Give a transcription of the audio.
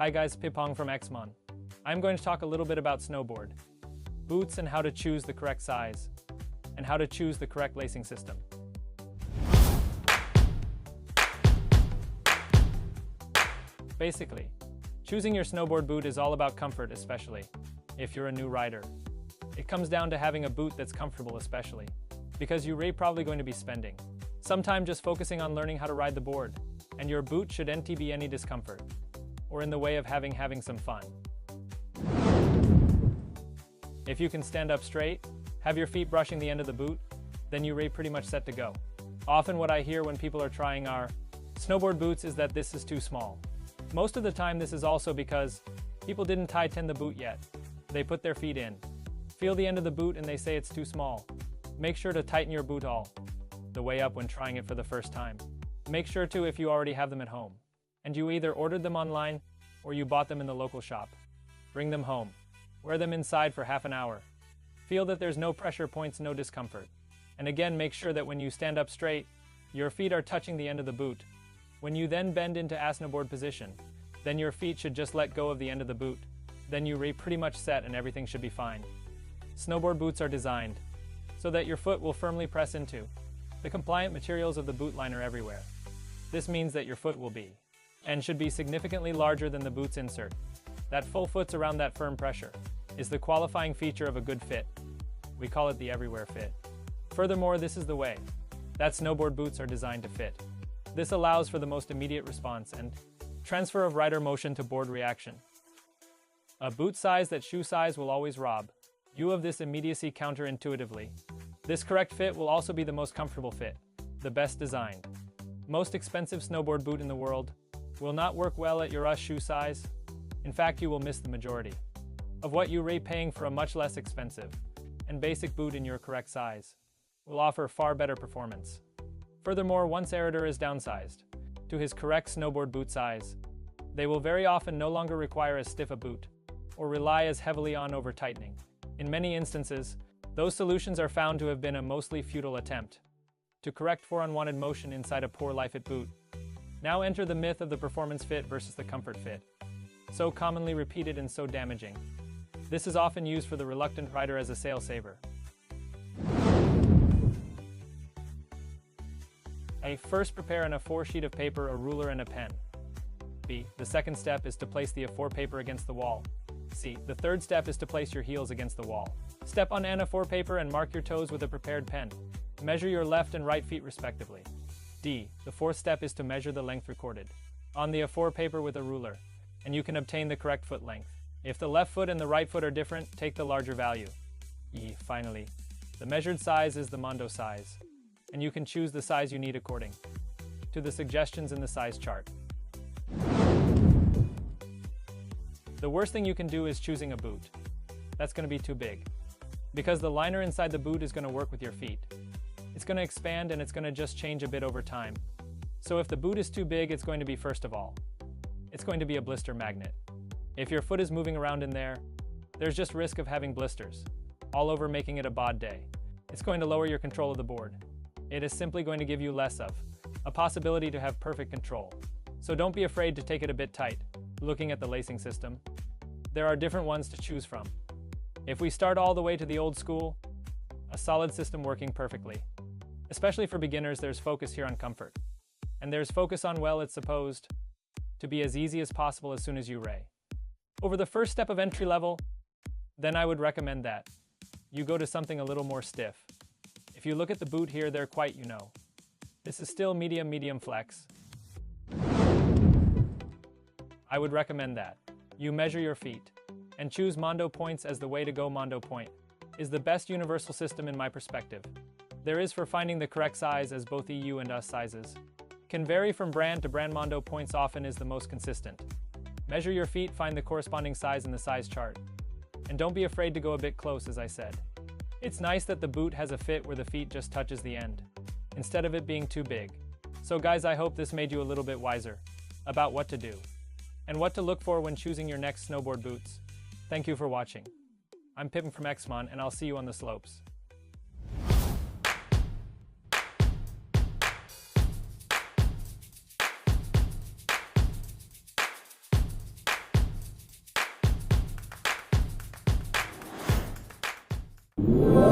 Hi guys, Pipong from Xmon. I'm going to talk a little bit about snowboard, boots and how to choose the correct size, and how to choose the correct lacing system. Basically, choosing your snowboard boot is all about comfort, especially if you're a new rider. It comes down to having a boot that's comfortable, especially because you're probably going to be spending some time just focusing on learning how to ride the board, and your boot shouldn't be any discomfort or in the way of having some fun. If you can stand up straight, have your feet brushing the end of the boot, then you're pretty much set to go. Often what I hear when people are trying our snowboard boots is that this is too small. Most of the time this is also because people didn't tighten the boot yet. They put their feet in, feel the end of the boot, and they say it's too small. Make sure to tighten your boot all the way up when trying it for the first time. Make sure to if you already have them at home, and you either ordered them online or you bought them in the local shop. Bring them home. Wear them inside for half an hour. Feel that there's no pressure points, no discomfort. And again, make sure that when you stand up straight, your feet are touching the end of the boot. When you then bend into snowboard position, then your feet should just let go of the end of the boot. Then you're pretty much set and everything should be fine. Snowboard boots are designed so that your foot will firmly press into the compliant materials of the boot liner everywhere. This means that your foot will be and should be significantly larger than the boot's insert. That full foot's around that firm pressure is the qualifying feature of a good fit. We call it the everywhere fit. Furthermore, this is the way that snowboard boots are designed to fit. This allows for the most immediate response and transfer of rider motion to board reaction. A boot size that shoe size will always rob you of this immediacy counterintuitively. This correct fit will also be the most comfortable fit, the best designed. Most expensive snowboard boot in the world will not work well at your shoe size. In fact, you will miss the majority of what you're paying for a much less expensive and basic boot in your correct size will offer far better performance. Furthermore, once a rider is downsized to his correct snowboard boot size, they will very often no longer require as stiff a boot or rely as heavily on over-tightening. In many instances, those solutions are found to have been a mostly futile attempt to correct for unwanted motion inside a poor life-fit boot. Now enter the myth of the performance fit versus the comfort fit, so commonly repeated and so damaging. This is often used for the reluctant rider as a sail saver. A. First prepare an A4 sheet of paper, a ruler, and a pen. B. The second step is to place the A4 paper against the wall. C. The third step is to place your heels against the wall. Step on an A4 paper and mark your toes with a prepared pen. Measure your left and right feet respectively. D. The fourth step is to measure the length recorded on the A4 paper with a ruler, and you can obtain the correct foot length. If the left foot and the right foot are different, take the larger value. E. Finally, the measured size is the Mondo size, and you can choose the size you need according to the suggestions in the size chart. The worst thing you can do is choosing a boot that's going to be too big, because the liner inside the boot is going to work with your feet. It's going to expand and it's going to just change a bit over time. So if the boot is too big, it's going to be, first of all, it's going to be a blister magnet. If your foot is moving around in there, there's just risk of having blisters all over, making it a bad day. It's going to lower your control of the board. It is simply going to give you less of a possibility to have perfect control. So don't be afraid to take it a bit tight. Looking at the lacing system, there are different ones to choose from. If we start all the way to the old school, a solid system working perfectly. Especially for beginners, there's focus here on comfort. And there's focus on, well, it's supposed to be as easy as possible as soon as you ray. Over the first step of entry level, then I would recommend that you go to something a little more stiff. If you look at the boot here, they're quite, this is still medium flex. I would recommend that you measure your feet and choose Mondo points as the way to go. Mondo point is the best universal system in my perspective. There is for finding the correct size, as both EU and US sizes can vary from brand to brand. Mondo points often is the most consistent. Measure your feet, find the corresponding size in the size chart, and don't be afraid to go a bit close. As I said, it's nice that the boot has a fit where the feet just touches the end, instead of it being too big. So guys, I hope this made you a little bit wiser about what to do and what to look for when choosing your next snowboard boots. Thank you for watching. I'm Pippin from Xmon, and I'll see you on the slopes. you.